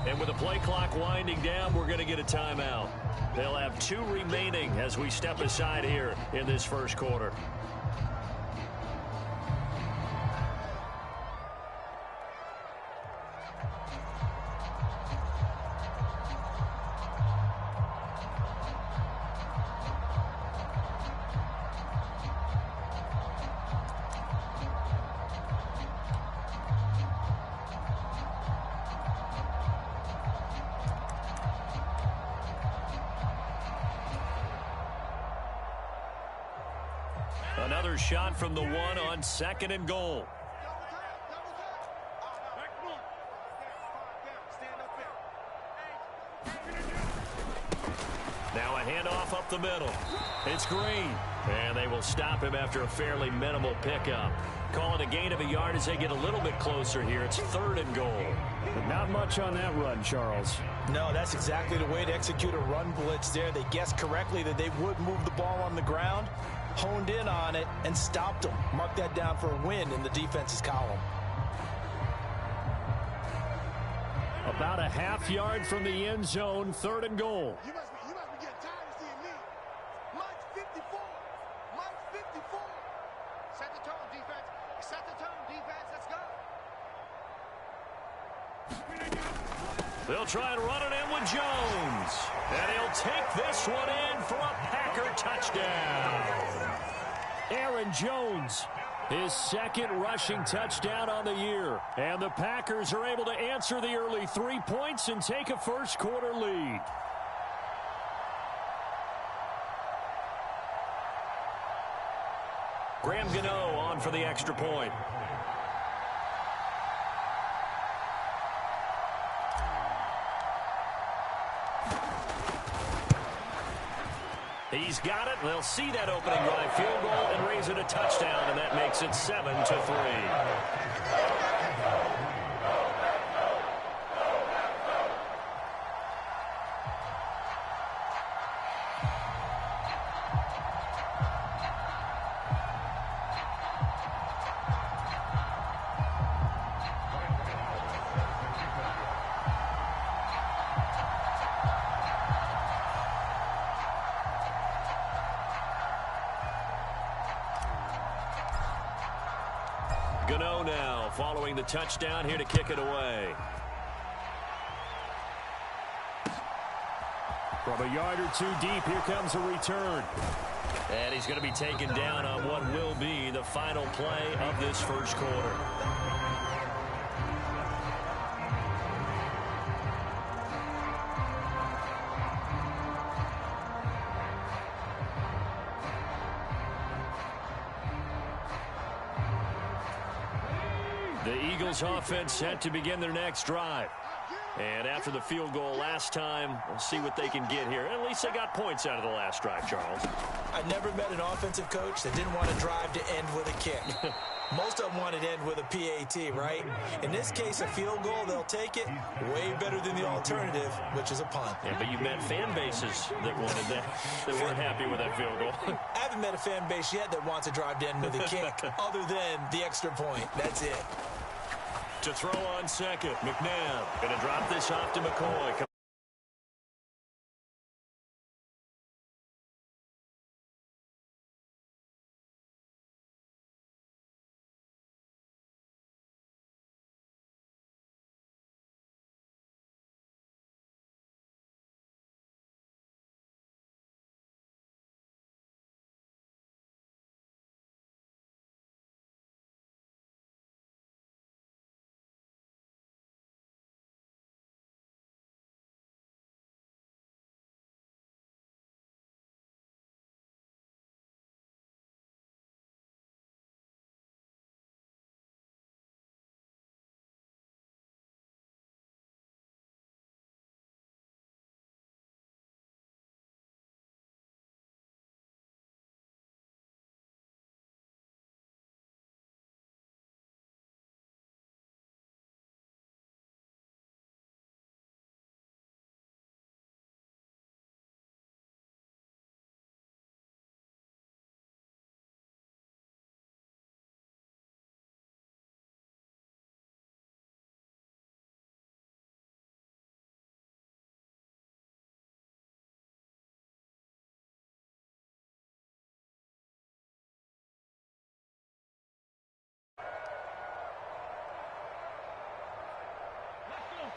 And with the play clock winding down, we're going to get a timeout. They'll have 2 remaining as we step aside here in this first quarter. Another shot from the one on 2nd and goal. Now a handoff up the middle. It's Green. And they will stop him after a fairly minimal pickup. Call it a gain of a yard as they get a little bit closer here. It's 3rd and goal. But not much on that run, Charles. No, that's exactly the way to execute a run blitz there. They guessed correctly that they would move the ball on the ground, honed in on it, and stopped them. Mark that down for a win in the defense's column. About a half yard from the end zone, 3rd and goal. You must be getting tired of seeing me. Mike's 54. Mike's 54. Set the tone, defense. Set the tone, defense. Let's go. They'll try and run it in with Jones. And he'll take this one in for a Packer touchdown. Aaron Jones, his 2nd rushing touchdown on the year. And the Packers are able to answer the early 3 points and take a first quarter lead. Graham Gano on for the extra point. He's got it. They'll see that opening drive field goal and raise it a touchdown, and that makes it 7-3. Gano now following the touchdown here to kick it away. From a yard or 2 deep, here comes a return. And he's going to be taken down on what will be the final play of this first quarter. The Eagles offense set to begin their next drive. And after the field goal last time, we'll see what they can get here. At least they got points out of the last drive, Charles. I never met an offensive coach that didn't want to drive to end with a kick. Most of them wanted to end with a PAT, right? In this case, a field goal, they'll take it. Way better than the alternative, which is a punt. Yeah, but you've met fan bases that wanted that weren't happy with that field goal. I haven't met a fan base yet that wants to drive to end with a kick, other than the extra point. That's it. To throw on second, McNabb going to drop this off to McCoy.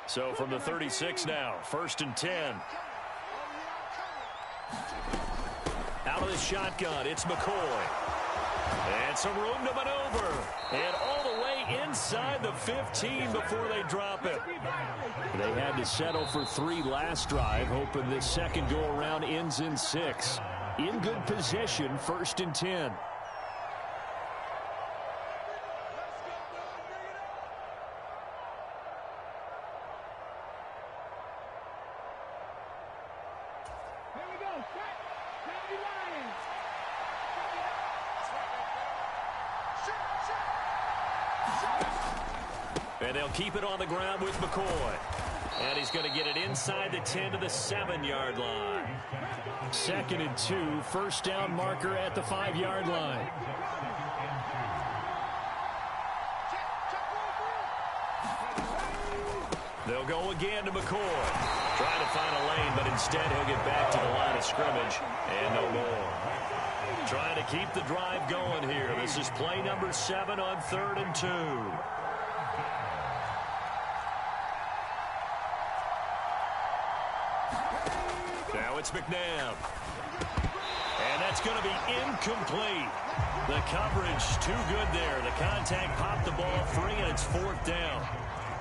So from the 36 now, 1st and 10. Out of the shotgun, it's McCoy. And some room to maneuver. And all the way inside the 15 before they drop it. They had to settle for 3 last drive, hoping this second go-around ends in 6. In good position, 1st and 10. And they'll keep it on the ground with McCoy. And he's going to get it inside the 10 to the 7-yard line. 2nd and 2, 1st down marker at the 5-yard line. They'll go again to McCoy. Trying to find a lane, but instead he'll get back to the line of scrimmage and no more. Trying to keep the drive going here. This is play number 7 on 3rd and 2. Now it's McNabb. And that's going to be incomplete. The coverage too good there. The contact popped the ball free, and it's 4th down.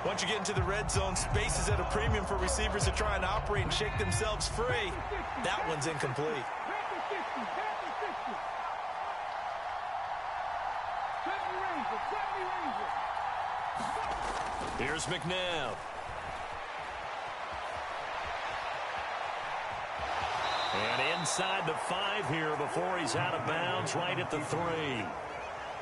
Once you get into the red zone, space is at a premium for receivers to try and operate and shake themselves free. That one's incomplete. Here's McNabb. And inside the 5 here before he's out of bounds, right at the 3.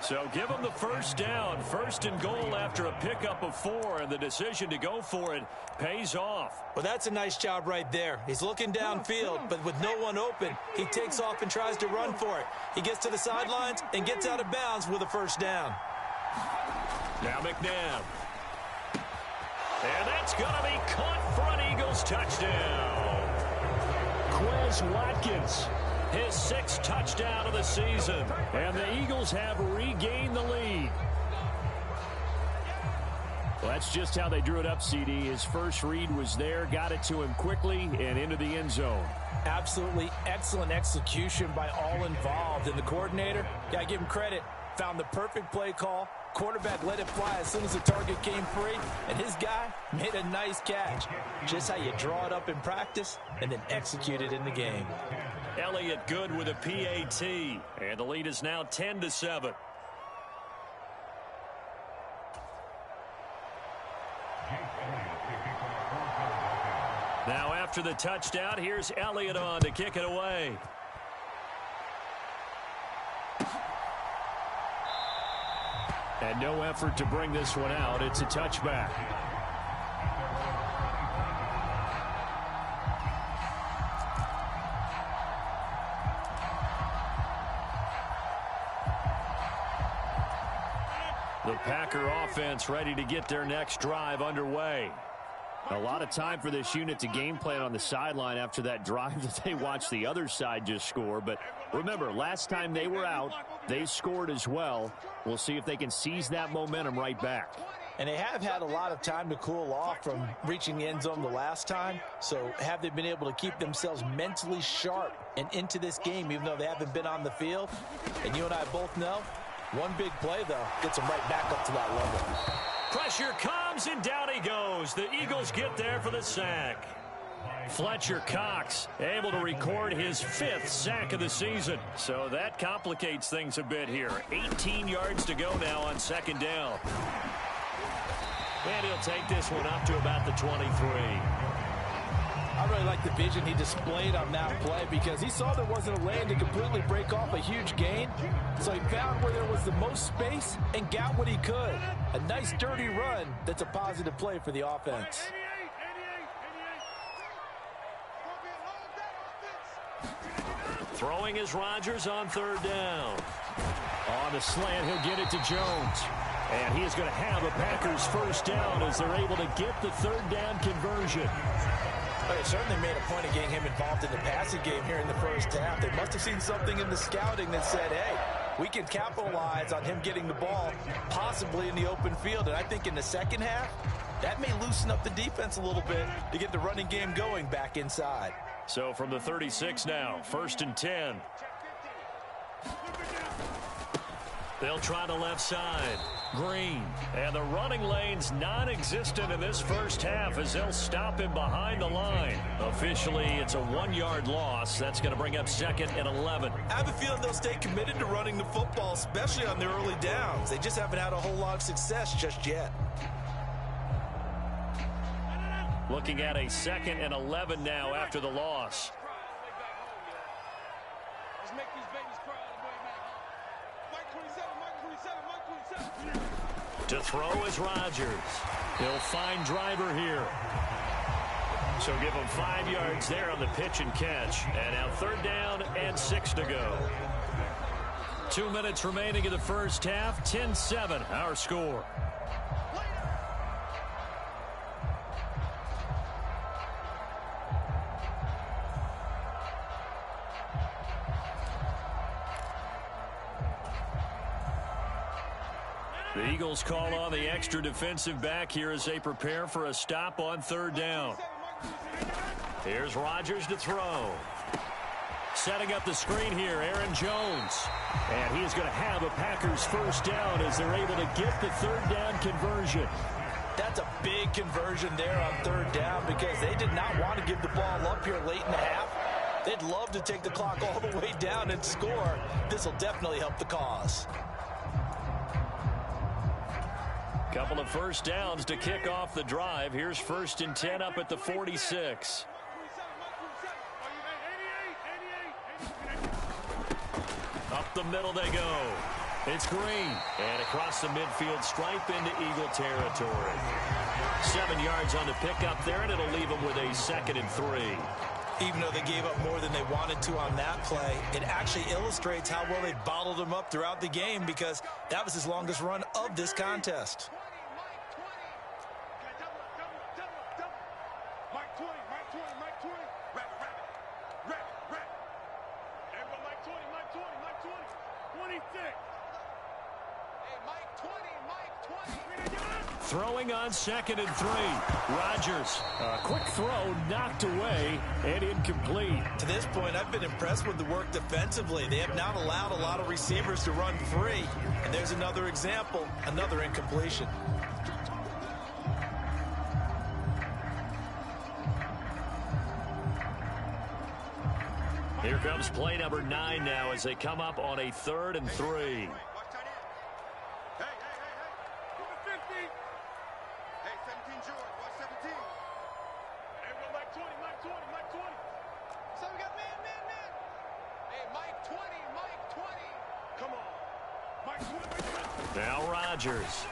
So give him the 1st down. 1st and goal after a pickup of 4, and the decision to go for it pays off. Well, that's a nice job right there. He's looking downfield, but with no one open, he takes off and tries to run for it. He gets to the sidelines and gets out of bounds with a 1st down. Now McNabb. And that's going to be caught for an Eagles touchdown. Quez Watkins. His 6th touchdown of the season. And the Eagles have regained the lead. Well, that's just how they drew it up, CD. His first read was there, got it to him quickly, and into the end zone. Absolutely excellent execution by all involved. And the coordinator, got to give him credit, found the perfect play call. Quarterback let it fly as soon as the target came free, and his guy made a nice catch. Just how you draw it up in practice and then execute it in the game. Elliott good with a PAT, and the lead is now 10-7. Now after the touchdown, here's Elliott on to kick it away. And no effort to bring this one out. It's a touchback. The Packer offense ready to get their next drive underway. A lot of time for this unit to game plan on the sideline after that drive that they watched the other side just score. But remember, last time they were out, they scored as well. We'll see if they can seize that momentum right back. And they have had a lot of time to cool off from reaching the end zone the last time. So have they been able to keep themselves mentally sharp and into this game, even though they haven't been on the field? And you and I both know, one big play, though, gets them right back up to that level. Pressure comes, and down he goes. The Eagles get there for the sack. Fletcher Cox able to record his 5th sack of the season. So that complicates things a bit here. 18 yards to go now on 2nd down. And he'll take this one up to about the 23. I really like the vision he displayed on that play because he saw there wasn't a lane to completely break off a huge gain. So he found where there was the most space and got what he could. A nice dirty run that's a positive play for the offense. Throwing is Rodgers on 3rd down. On the slant, he'll get it to Jones. And he is going to have a Packers 1st down as they're able to get the 3rd down conversion. But it certainly made a point of getting him involved in the passing game here in the 1st half. They must have seen something in the scouting that said, hey, we can capitalize on him getting the ball possibly in the open field. And I think in the 2nd half, That may loosen up the defense a little bit to get the running game going back inside. So from the 36 now, 1st and 10. They'll try the left side. Green. And the running lane's non-existent in this first half as they'll stop him behind the line. Officially, it's a 1-yard loss. That's going to bring up 2nd and 11. I have a feeling they'll stay committed to running the football, especially on their early downs. They just haven't had a whole lot of success just yet. Looking at a 2nd and 11 now after the loss. To throw is Rodgers. He'll find Driver here. So give him 5 yards there on the pitch and catch. And now 3rd down and 6 to go. 2 minutes remaining in the first half. 10-7 our score. The Eagles call on the extra defensive back here as they prepare for a stop on 3rd down. Here's Rodgers to throw. Setting up the screen here, Aaron Jones. And he is going to have a Packers 1st down as they're able to get the 3rd down conversion. That's a big conversion there on 3rd down because they did not want to give the ball up here late in the half. They'd love to take the clock all the way down and score. This will definitely help the cause. Couple of 1st downs to kick off the drive. Here's 1st and 10 up at the 46. Up the middle they go. It's Green. And across the midfield stripe into Eagle territory. 7 yards on the pickup there, and it'll leave them with a 2nd and 3. Even though they gave up more than they wanted to on that play, it actually illustrates how well they bottled them up throughout the game because that was his longest run of this contest. Throwing on 2nd and 3. Rodgers, a quick throw knocked away and incomplete. To this point, I've been impressed with the work defensively. They have not allowed a lot of receivers to run free. And there's another example, another incompletion. Here comes play number 9 now as they come up on a 3rd and 3. Now Rodgers.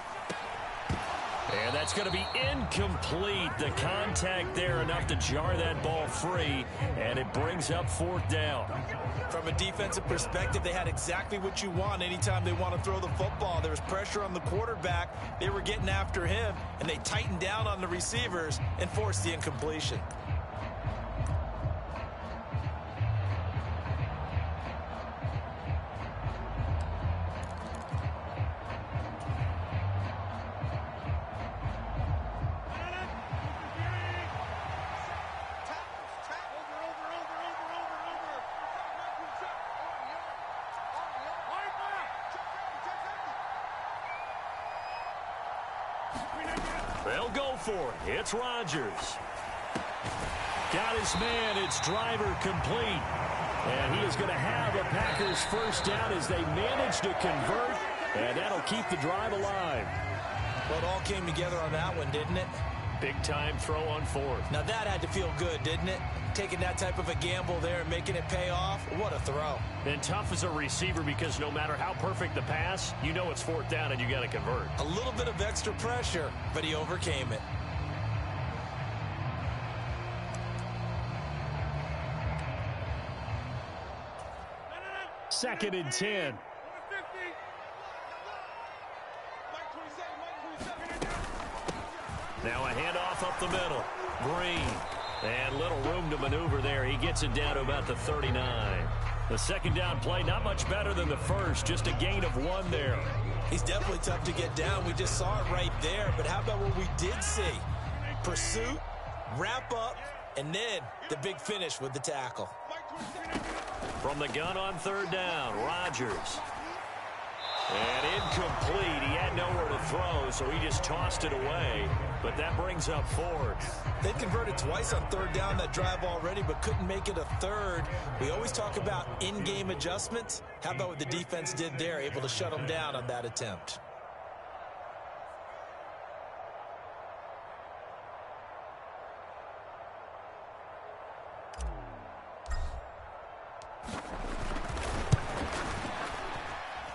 And that's going to be incomplete. The contact there enough to jar that ball free, and it brings up 4th down. From a defensive perspective, they had exactly what you want anytime they want to throw the football. There was pressure on the quarterback. They were getting after him, and they tightened down on the receivers and forced the incompletion. They'll go for it. It's Rodgers. Got his man. It's Driver complete. And he is going to have a Packers 1st down as they manage to convert. And that'll keep the drive alive. Well, it all came together on that one, didn't it? Big time throw on 4th. Now that had to feel good, didn't it? Taking that type of a gamble there and making it pay off. What a throw. And tough as a receiver because no matter how perfect the pass, you know it's 4th down and you got to convert. A little bit of extra pressure, but he overcame it. Second and 10. Now a handoff up the middle. Green. And little room to maneuver there. He gets it down to about the 39. The 2nd down play, not much better than the first. Just a gain of 1 there. He's definitely tough to get down. We just saw it right there. But how about what we did see? Pursuit, wrap up, and then the big finish with the tackle. From the gun on third down, Rodgers. And incomplete. He had nowhere to throw, so he just tossed it away. But that brings up fourth. They converted twice on third down that drive already, but couldn't make it a third. We always talk about in-game adjustments. How about what the defense did there, able to shut them down on that attempt?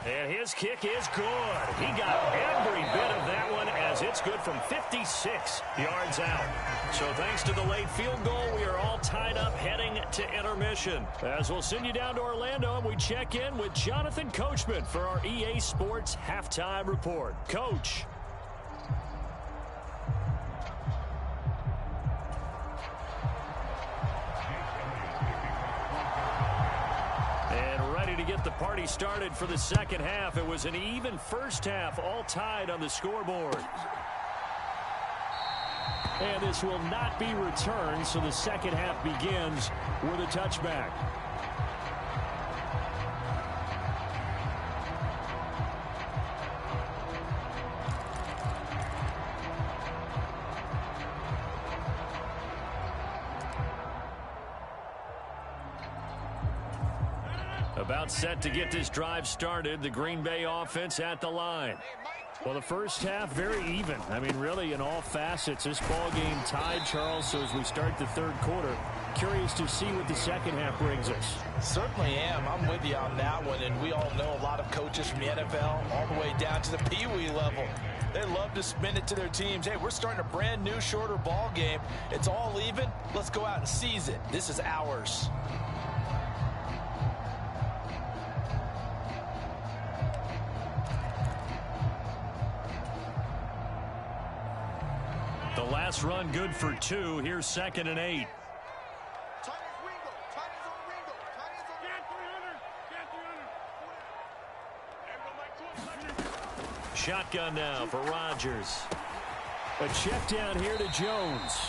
And his kick is good. He got every bit of that one as it's good from 56 yards out. So thanks to the late field goal, we are all tied up heading to intermission. As we'll send you down to Orlando, and we check in with Jonathan Coachman for our EA Sports Halftime Report. Coach. To get the party started for the second half. It was an even first half, all tied on the scoreboard. And this will not be returned, so the second half begins with a touchback. About set to get this drive started. The Green Bay offense at the line. Well, the first half, very even. I mean, really, in all facets, this ball game tied, Charles. So as we start the third quarter, curious to see what the second half brings us. Certainly am. I'm with you on that one. And we all know a lot of coaches from the NFL all the way down to the Pee-wee level. They love to spin it to their teams. Hey, we're starting a brand new, shorter ball game. It's all even. Let's go out and seize it. This is ours. The last run good for 2. Here's 2nd and 8. Shotgun now for Rodgers. A check down here to Jones.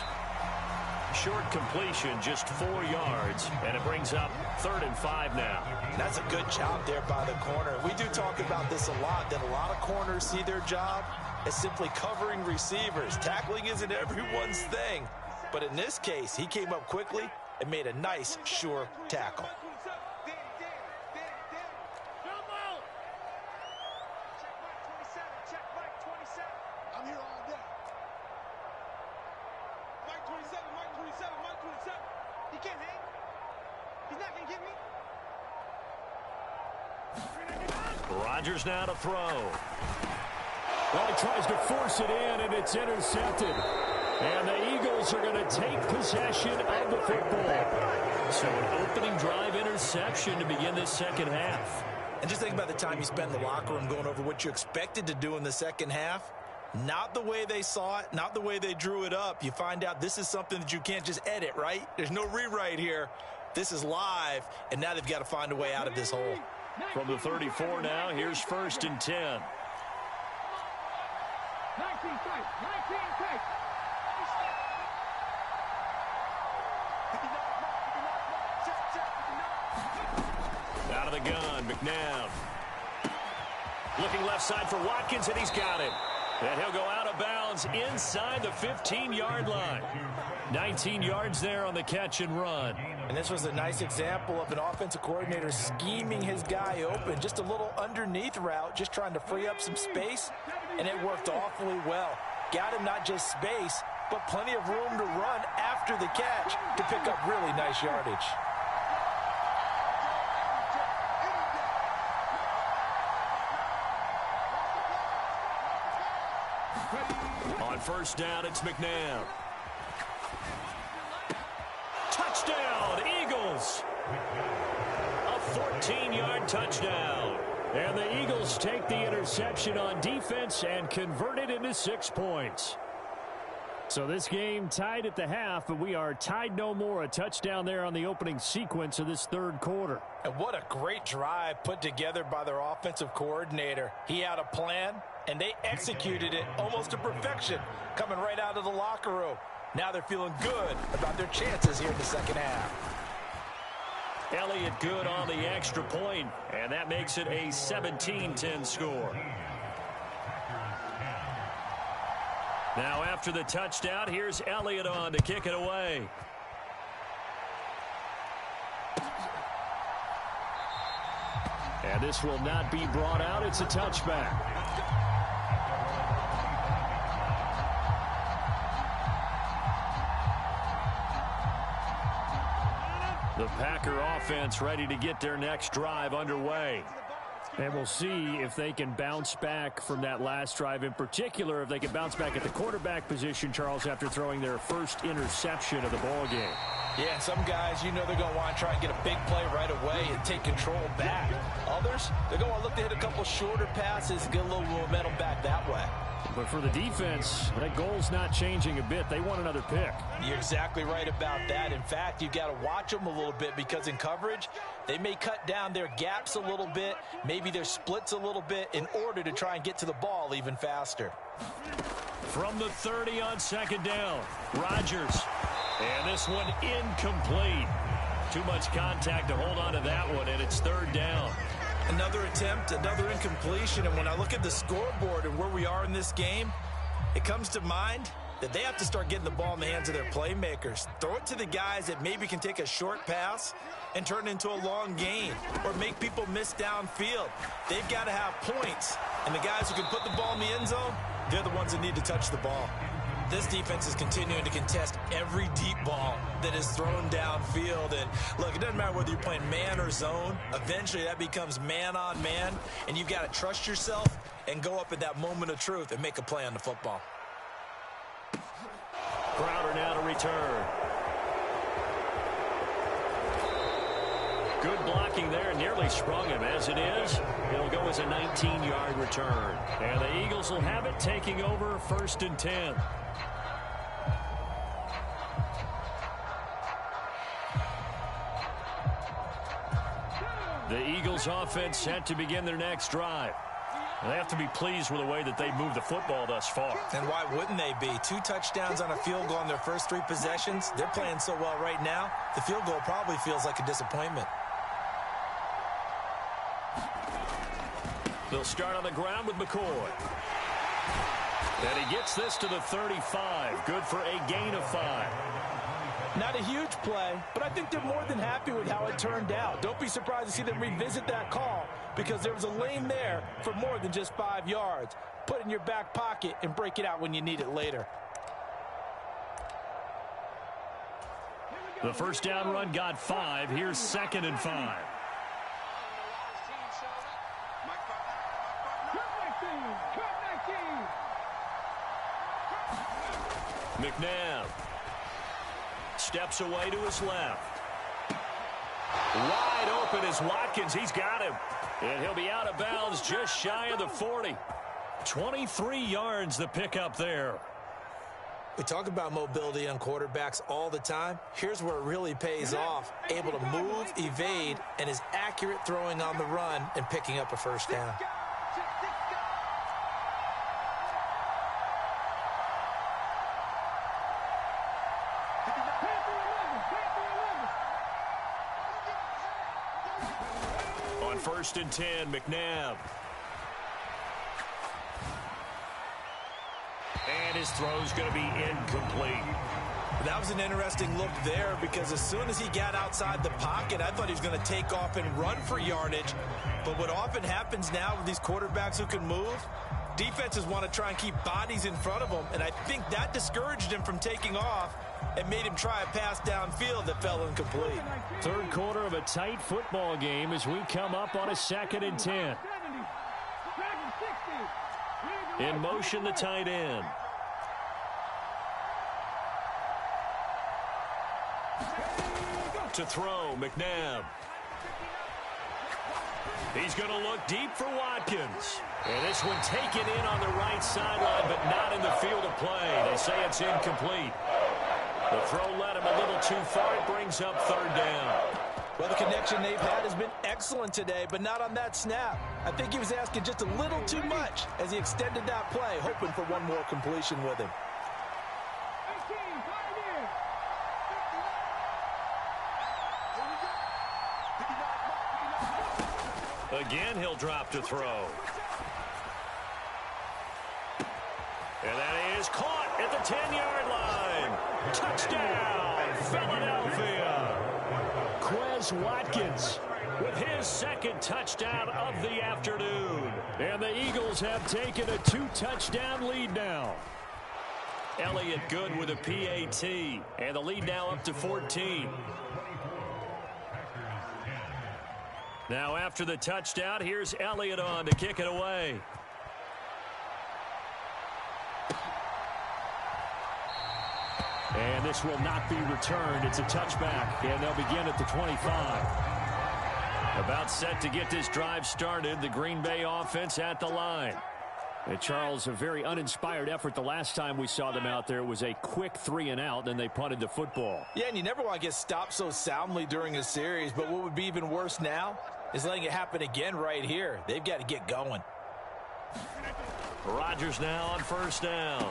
Short completion, just 4 yards, and it brings up 3rd and 5 now. That's a good job there by the corner. We do talk about this a lot, that a lot of corners see their job as simply covering receivers. Tackling isn't everyone's thing. But in this case, he came up quickly and made a nice, sure tackle. I'm here all day. Mike 27, Mike 27, Mike 27. He can't hang. He's not going to get me. Rodgers now to throw. Well, he tries to force it in, and it's intercepted. And the Eagles are going to take possession of the football. So an opening drive interception to begin this second half. And just think about the time you spent in the locker room going over what you expected to do in the second half. Not the way they saw it, not the way they drew it up. You find out this is something that you can't just edit, right? There's no rewrite here. This is live, and now they've got to find a way out of this hole. From the 34 now, here's 1st and 10. 19 tight, 19 tight. Out of the gun, McNabb. Looking left side for Watkins, and he's got him. And he'll go out of bounds inside the 15-yard line. 19 yards there on the catch and run. And this was a nice example of an offensive coordinator scheming his guy open. Just a little underneath route, just trying to free up some space, and it worked awfully well. Got him not just space, but plenty of room to run after the catch to pick up really nice yardage. On 1st down, it's McNabb. Touchdown, Eagles! A 14-yard touchdown. And the Eagles take the interception on defense and convert it into 6 points. So this game tied at the half, but we are tied no more. A touchdown there on the opening sequence of this third quarter. And what a great drive put together by their offensive coordinator. He had a plan, and they executed it almost to perfection, coming right out of the locker room. Now they're feeling good about their chances here in the second half. Elliott good on the extra point, and that makes it a 17-10 score. Now after the touchdown, here's Elliott on to kick it away. And this will not be brought out. It's a touchback. The Packer offense ready to get their next drive underway. And we'll see if they can bounce back from that last drive, in particular if they can bounce back at the quarterback position, Charles, after throwing their first interception of the ball game. Yeah, some guys, you know they're going to want to try and get a big play right away and take control back. Others, they're going to look to hit a couple shorter passes, get a little momentum back that way. But for the defense, that goal's not changing a bit. They want another pick. You're exactly right about that. In fact, you've got to watch them a little bit because in coverage, they may cut down their gaps a little bit, maybe their splits a little bit in order to try and get to the ball even faster. From the 30 on second down, Rodgers. And this one incomplete. Too much contact to hold on to that one, and it's third down. Another attempt, another incompletion, and when I look at the scoreboard and where we are in this game, it comes to mind that they have to start getting the ball in the hands of their playmakers. Throw it to the guys that maybe can take a short pass and turn it into a long gain or make people miss downfield. They've got to have points, and the guys who can put the ball in the end zone, they're the ones that need to touch the ball. This defense is continuing to contest every deep ball that is thrown downfield. And, look, it doesn't matter whether you're playing man or zone. Eventually, that becomes man on man, and you've got to trust yourself and go up at that moment of truth and make a play on the football. Crowder now to return. Good blocking there, nearly sprung him. As it is, it'll go as a 19-yard return. And the Eagles will have it, taking over 1st and 10. The Eagles offense set to begin their next drive. They have to be pleased with the way that they moved the football thus far. And why wouldn't they be? 2 touchdowns on a field goal on their first 3 possessions. They're playing so well right now, the field goal probably feels like a disappointment. They'll start on the ground with McCoy. And he gets this to the 35. Good for a gain of 5. Not a huge play, but I think they're more than happy with how it turned out. Don't be surprised to see them revisit that call because there was a lane there for more than just 5 yards. Put it in your back pocket and break it out when you need it later. The first down run got 5. Here's 2nd and 5. McNabb steps away to his left. Wide open is Watkins. He's got him. And he'll be out of bounds just shy of the 40. 23 yards the pickup there. We talk about mobility on quarterbacks all the time. Here's where it really pays off. Able to move, evade, and is accurate throwing on the run and picking up a first down. On 1st and 10, McNabb. And his throw's going to be incomplete. That was an interesting look there because as soon as he got outside the pocket, I thought he was going to take off and run for yardage. But what often happens now with these quarterbacks who can move, defenses want to try and keep bodies in front of them. And I think that discouraged him from taking off and made him try a pass downfield that fell incomplete. Third quarter of a tight football game as we come up on a 2nd and 10. In motion, the tight end. To throw, McNabb. He's going to look deep for Watkins. And this one taken in on the right sideline, but not in the field of play. They say it's incomplete. The throw led him a little too far. It brings up third down. Well, the connection they've had has been excellent today, but not on that snap. I think he was asking just a little too much as he extended that play, hoping for one more completion with him. Again, he'll drop to throw. And that is caught at the 10-yard line. Touchdown, Philadelphia. Quez Watkins with his second touchdown of the afternoon. And the Eagles have taken a 2-touchdown lead now. Elliott good with a PAT. And the lead now up to 14. Now after the touchdown, here's Elliott on to kick it away. And this will not be returned. It's a touchback, and they'll begin at the 25. About set to get this drive started, the Green Bay offense at the line. And Charles, a very uninspired effort the last time we saw them out there. It was a quick 3-and-out, then they punted the football. Yeah, and you never want to get stopped so soundly during a series, but what would be even worse now is letting it happen again right here. They've got to get going. Rodgers now on first down.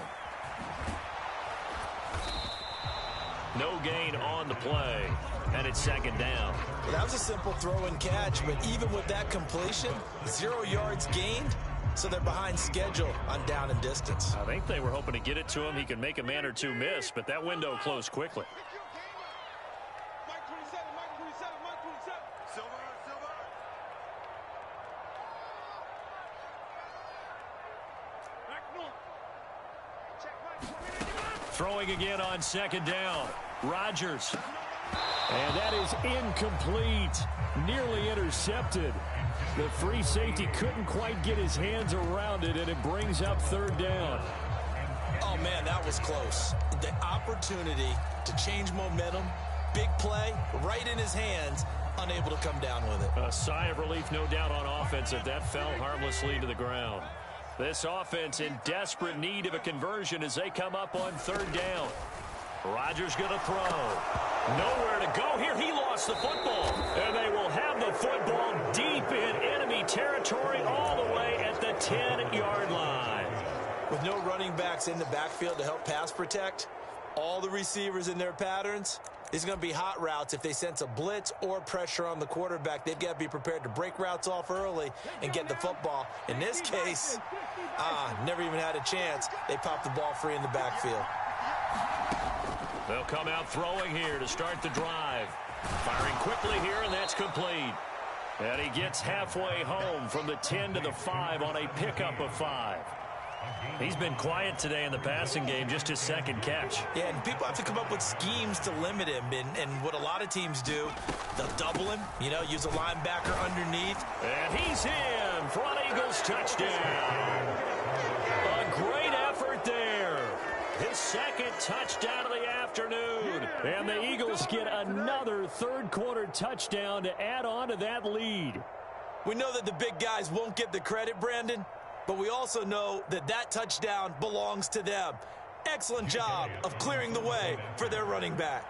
No gain on the play, and it's second down. Well, that was a simple throw and catch, but even with that completion, 0 yards gained, so they're behind schedule on down and distance. I think they were hoping to get it to him. He could make a man or two miss, but that window closed quickly. Throwing again on second down. Rodgers. And that is incomplete. Nearly intercepted. The free safety couldn't quite get his hands around it, and it brings up third down. Oh, man, that was close. The opportunity to change momentum, big play, right in his hands, unable to come down with it. A sigh of relief, no doubt, on offense if that fell harmlessly to the ground. This offense in desperate need of a conversion as they come up on third down. Rodgers going to throw. Nowhere to go here. He lost the football. And they will have the football deep in enemy territory all the way at the 10-yard line. With no running backs in the backfield to help pass protect, all the receivers in their patterns, it's going to be hot routes. If they sense a blitz or pressure on the quarterback, they've got to be prepared to break routes off early and get the football. In this case, never even had a chance. They popped the ball free in the backfield. They'll come out throwing here to start the drive. Firing quickly here, and that's complete. And he gets halfway home from the 10 to the 5 on a pickup of 5. He's been quiet today in the passing game, just his second catch. Yeah, and people have to come up with schemes to limit him. And what a lot of teams do, they'll double him, use a linebacker underneath. And he's in for an Eagles touchdown. A great effort there. His second touchdown of the afternoon. And the Eagles get another third-quarter touchdown to add on to that lead. We know that the big guys won't get the credit, Brandon, but we also know that that touchdown belongs to them. Excellent job of clearing the way for their running back.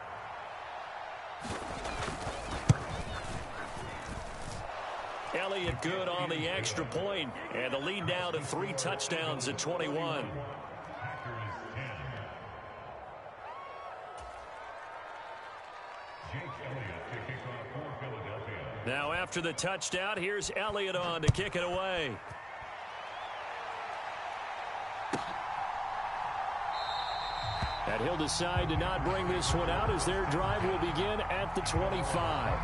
Elliott good on the extra point, and the lead now to 3 touchdowns at 21. Now after the touchdown, here's Elliott on to kick it away. And he'll decide to not bring this one out as their drive will begin at the 25.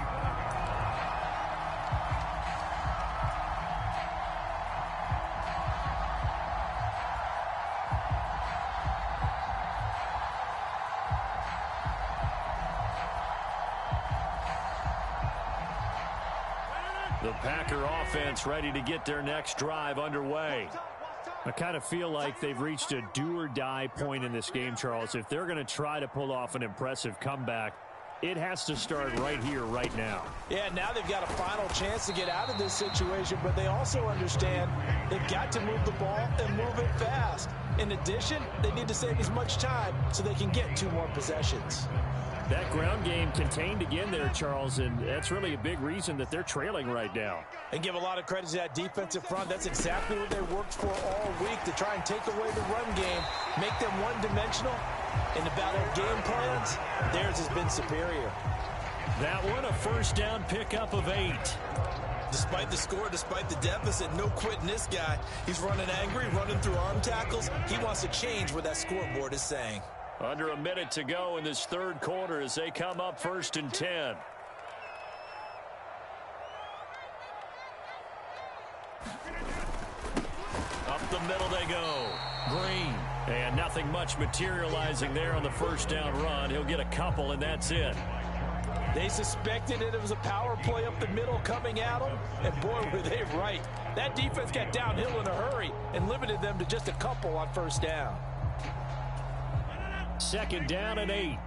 The Packer offense ready to get their next drive underway. I kind of feel like they've reached a do-or-die point in this game, Charles. If they're going to try to pull off an impressive comeback, it has to start right here, right now. Yeah, now they've got a final chance to get out of this situation, but they also understand they've got to move the ball and move it fast. In addition, they need to save as much time so they can get 2 more possessions. That ground game contained again there, Charles, and that's really a big reason that they're trailing right now. And give a lot of credit to that defensive front. That's exactly what they worked for all week, to try and take away the run game, make them one-dimensional. And about their game plans, theirs has been superior. That one, a first down pickup of 8. Despite the score, despite the deficit, no quitting this guy. He's running angry, running through arm tackles. He wants to change what that scoreboard is saying. Under a minute to go in this third quarter as they come up 1st and 10. Up the middle they go. Green. And nothing much materializing there on the first down run. He'll get a couple, and that's it. They suspected it was a power play up the middle coming at them, and boy, were they right. That defense got downhill in a hurry and limited them to just a couple on first down. 2nd down and 8.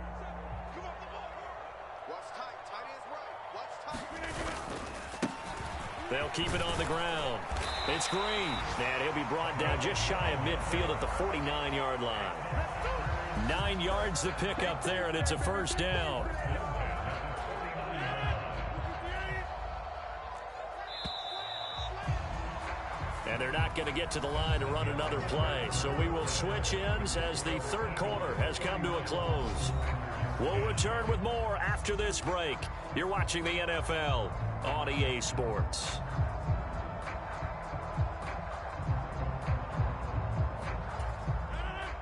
They'll keep it on the ground. It's Green. And he'll be brought down just shy of midfield at the 49-yard line. 9 yards to pick up there, and it's a first down. And they're not going to get to the line to run another play. So we will switch ends as the third quarter has come to a close. We'll return with more after this break. You're watching the NFL on EA Sports.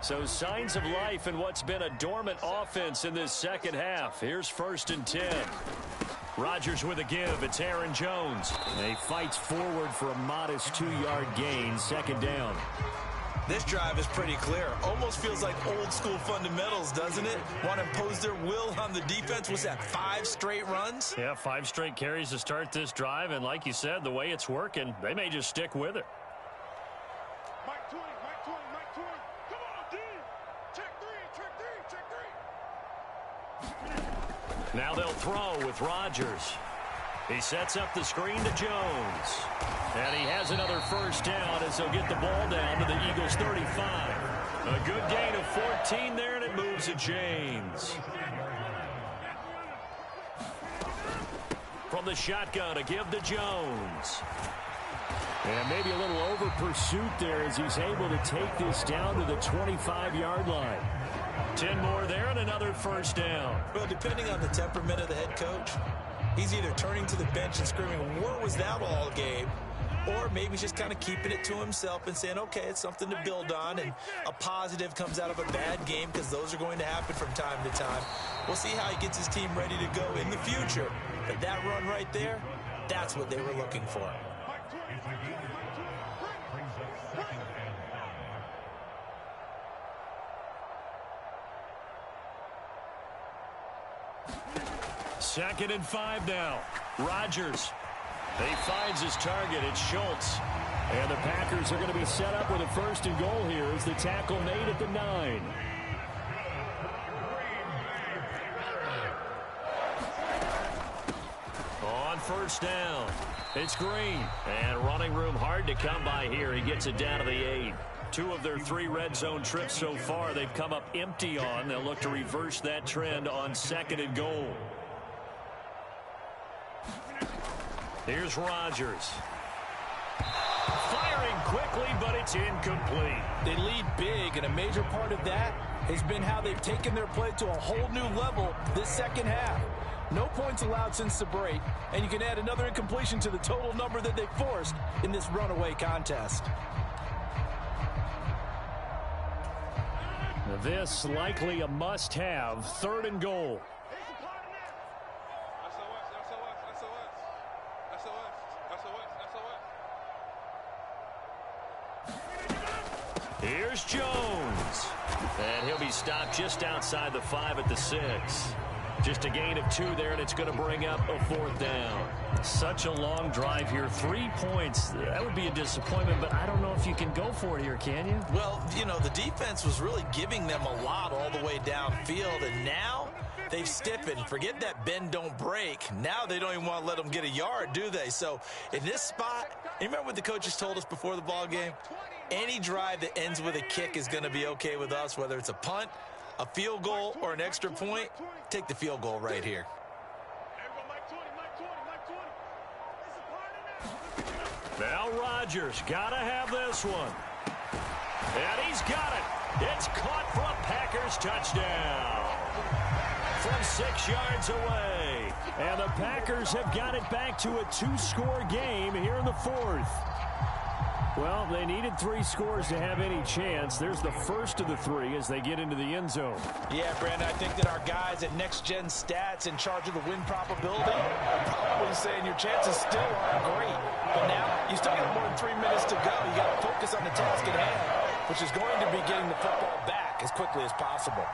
So signs of life in what's been a dormant offense in this second half. Here's 1st and 10. Rodgers with a give. It's Aaron Jones. He fights forward for a modest 2-yard gain. 2nd down. This drive is pretty clear. Almost feels like old school fundamentals, doesn't it? Want to impose their will on the defense. Was that 5 straight runs? Yeah, 5 straight carries to start this drive. And like you said, the way it's working, they may just stick with it. Mike 20, Mike 20, Mike 20. Come on, D. Check 3, check 3, check 3. Now they'll throw with Rodgers. He sets up the screen to Jones. And he has another first down as they'll get the ball down to the Eagles' 35. A good gain of 14 there, and it moves to James. From the shotgun, a give to Jones. And maybe a little over pursuit there as he's able to take this down to the 25-yard line. 10 more there and another first down. Well, depending on the temperament of the head coach, he's either turning to the bench and screaming, "Where was that all game?" Or maybe he's just kind of keeping it to himself and saying, okay, it's something to build on, and a positive comes out of a bad game, because those are going to happen from time to time. We'll see how he gets his team ready to go in the future. But that run right there, that's what they were looking for. Second and 5 now. Rodgers. He finds his target. It's Schultz. And the Packers are going to be set up with a 1st and goal here as the tackle made at the 9. On first down, it's Green. And running room hard to come by here. He gets it down to the 8. 2 of their 3 red zone trips so far they've come up empty on. They'll look to reverse that trend on 2nd and goal. Here's Rodgers. Firing quickly, but it's incomplete. They lead big, and a major part of that has been how they've taken their play to a whole new level this second half. No points allowed since the break, and you can add another incompletion to the total number that they forced in this runaway contest. This likely a must-have. 3rd and goal. Here's Jones. And he'll be stopped just outside the 5 at the 6. Just a gain of 2 there, and it's going to bring up a 4th down. Such a long drive here. 3 points. That would be a disappointment, but I don't know if you can go for it here, can you? Well, you know, the defense was really giving them a lot all the way downfield, and now they've stiffened. Forget that bend, don't break. Now they don't even want to let them get a yard, do they? So in this spot, you remember what the coaches told us before the ball game? Any drive that ends with a kick is going to be okay with us, whether it's a punt, a field goal, or an extra point. Take the field goal right here. Now Rodgers got to have this one. And he's got it. It's caught for a Packers touchdown. From 6 yards away. And the Packers have got it back to a 2-score game here in the 4th. Well, they needed 3 scores to have any chance. There's the first of the 3 as they get into the end zone. Yeah, Brandon, I think that our guys at Next Gen Stats in charge of the win probability are probably saying your chances still aren't great. But now you still got more than 3 minutes to go. You got to focus on the task at hand, which is going to be getting the football back as quickly as possible.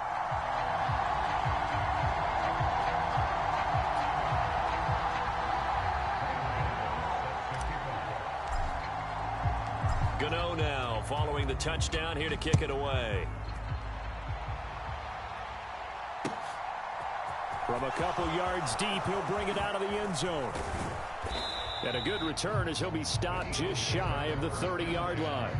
Gano now following the touchdown here to kick it away. From a couple yards deep, he'll bring it out of the end zone. And a good return as he'll be stopped just shy of the 30-yard line.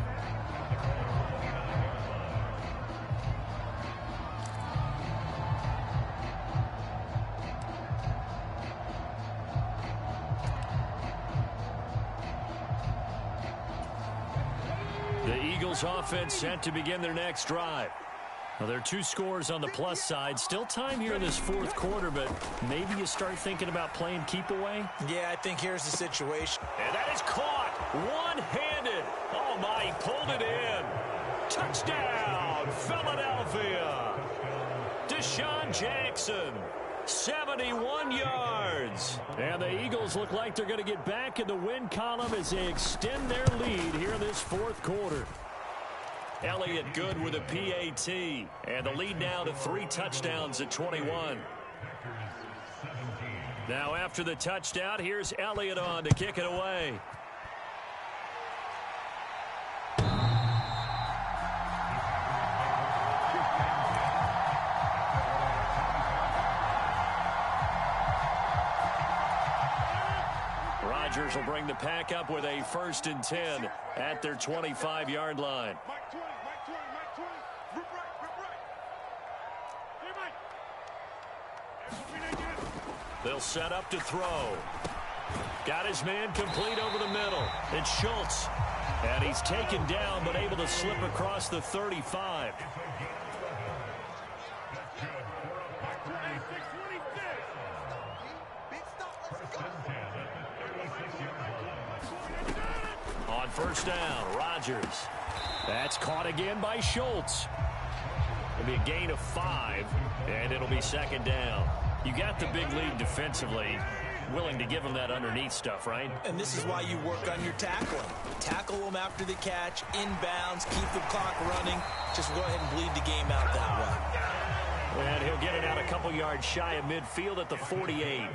The Eagles offense set to begin their next drive. Well, there are 2 scores on the plus side. Still time here in this 4th quarter, but maybe you start thinking about playing keep away. Yeah, I think here's the situation. And that is caught one-handed. Oh, my, he pulled it in. Touchdown, Philadelphia. Deshaun Jackson, 71 yards. And the Eagles look like they're going to get back in the win column as they extend their lead here in this 4th quarter. Elliott good with a PAT. And the lead now to 3 touchdowns at 21. Now after the touchdown, here's Elliott on to kick it away. Rodgers will bring the pack up with a 1st and 10 at their 25-yard line. They'll set up to throw. Got his man complete over the middle. It's Schultz. And he's taken down but able to slip across the 35. On 1st down, Rodgers. That's caught again by Schultz. It'll be a gain of 5, and it'll be 2nd down. You got the big lead defensively, willing to give them that underneath stuff, right? And this is why you work on your tackling. Tackle them after the catch, inbounds, keep the clock running. Just go ahead and bleed the game out that way. And he'll get it out a couple yards shy of midfield at the 48.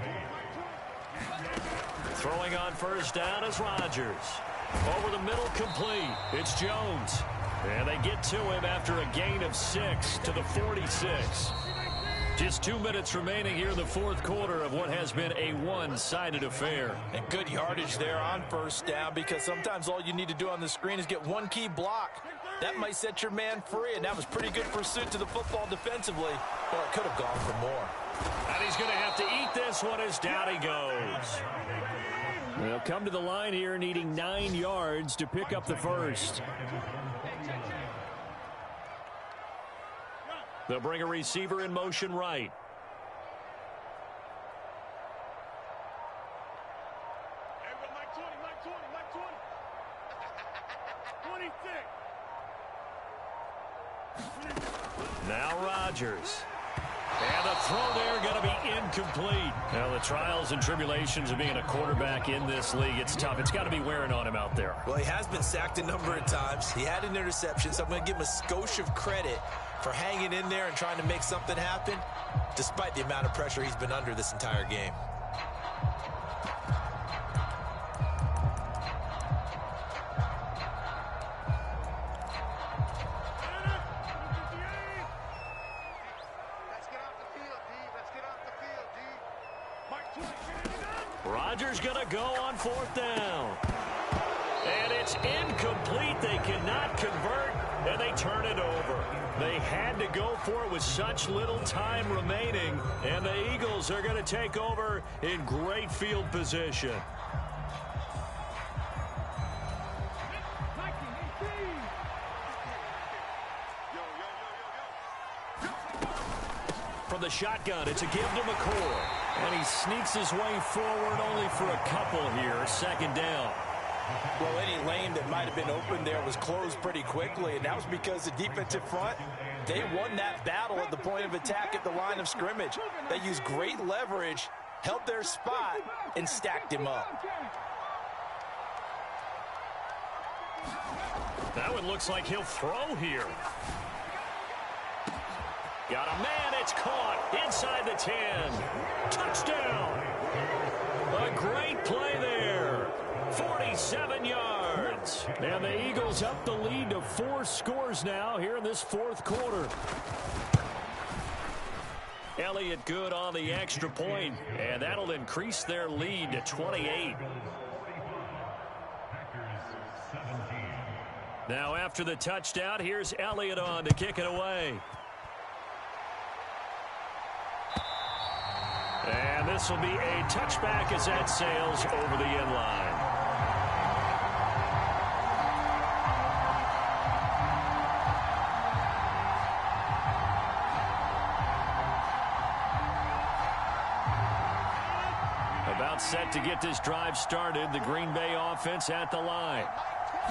Throwing on 1st down is Rodgers. Over the middle, complete. It's Jones. And they get to him after a gain of 6 to the 46. Just 2 minutes remaining here in the 4th quarter of what has been a one-sided affair. And good yardage there on 1st down, because sometimes all you need to do on the screen is get one key block. That might set your man free, and that was pretty good pursuit to the football defensively. Or it could have gone for more. And he's going to have to eat this one as down he goes. They'll come to the line here needing 9 yards to pick up the 1st. They'll bring a receiver in motion right. Now Rodgers. And the throw there going to be incomplete. Now, the trials and tribulations of being a quarterback in this league, it's tough. It's got to be wearing on him out there. Well, he has been sacked a number of times. He had an interception, so I'm going to give him a skosh of credit for hanging in there and trying to make something happen, despite the amount of pressure he's been under this entire game. Rodgers going to go on 4th down. And it's incomplete. They cannot convert, and they turn it over. They had to go for it with such little time remaining, and the Eagles are going to take over in great field position. From the shotgun, it's a give to McCoy. And he sneaks his way forward only for a couple here. 2nd down. Well, any lane that might have been open there was closed pretty quickly, and that was because the defensive front, they won that battle at the point of attack at the line of scrimmage. They used great leverage, held their spot, and stacked him up. That one looks like he'll throw here. Got a man, it's caught inside the 10. Touchdown. A great play there. 47 yards. And the Eagles up the lead to 4 scores now here in this 4th quarter. Elliott good on the extra point, and that'll increase their lead to 28. Now after the touchdown, here's Elliott on to kick it away. And this will be a touchback as that sails over the end line. About set to get this drive started, the Green Bay offense at the line.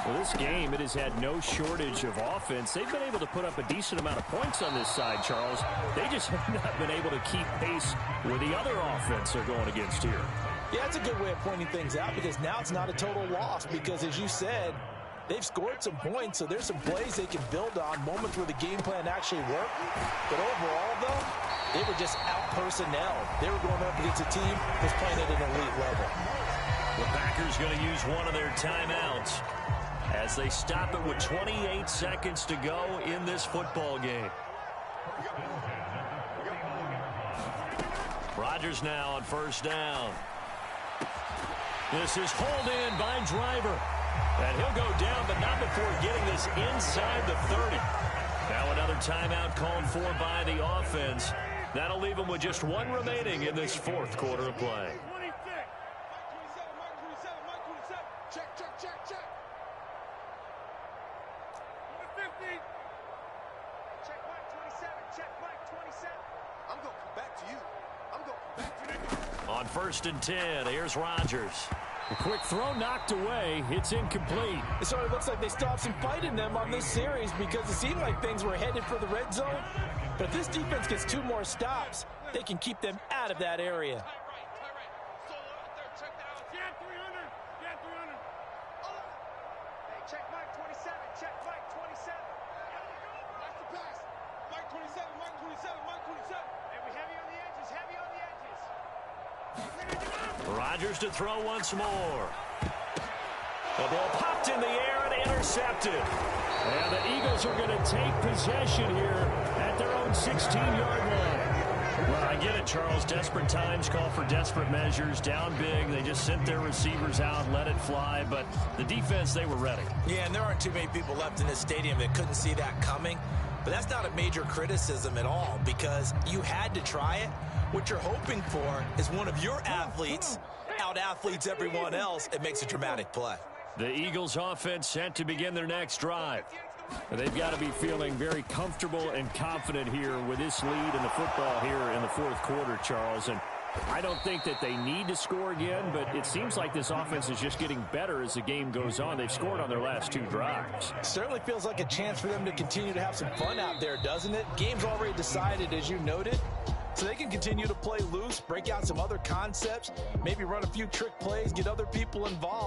Well, this game, it has had no shortage of offense. They've been able to put up a decent amount of points on this side, Charles. They just have not been able to keep pace with the other offense they're going against here. Yeah, that's a good way of pointing things out, because now it's not a total loss, because as you said, they've scored some points, so there's some plays they can build on, moments where the game plan actually worked. But overall, though, they were just out-personnel. They were going up against a team that's playing at an elite level. The Packers going to use one of their timeouts as they stop it with 28 seconds to go in this football game. Rodgers now on 1st down. This is hauled in by Driver. And he'll go down, but not before getting this inside the 30. Now another timeout called for by the offense. That'll leave them with just 1 remaining in this 4th quarter of play. On 1st and 10, here's Rodgers. A quick throw knocked away. It's incomplete. It sort of looks like they stopped some fight in them on this series, because it seemed like things were headed for the red zone. But if this defense gets 2 more stops, they can keep them out of that area. Check Mike 27. Check Mike 27. Watch the pass. Mike 27. Mike 27. Mike 27. And we heavy on the edges. Heavy on the edges. Rodgers to throw once more. The ball popped in the air and intercepted. And the Eagles are going to take possession here at their own 16-yard line. Well, I get it, Charles. Desperate times call for desperate measures. Down big, they just sent their receivers out, let it fly. But the defense, they were ready. Yeah, and there aren't too many people left in this stadium that couldn't see that coming. But that's not a major criticism at all, because you had to try it. What you're hoping for is one of your athletes out-athletes everyone else and makes a dramatic play. The Eagles offense set to begin their next drive. They've got to be feeling very comfortable and confident here with this lead in the football here in the 4th quarter, Charles. And I don't think that they need to score again, but it seems like this offense is just getting better as the game goes on. They've scored on their last 2 drives. Certainly feels like a chance for them to continue to have some fun out there, doesn't it? Game's already decided, as you noted. So they can continue to play loose, break out some other concepts, maybe run a few trick plays, get other people involved.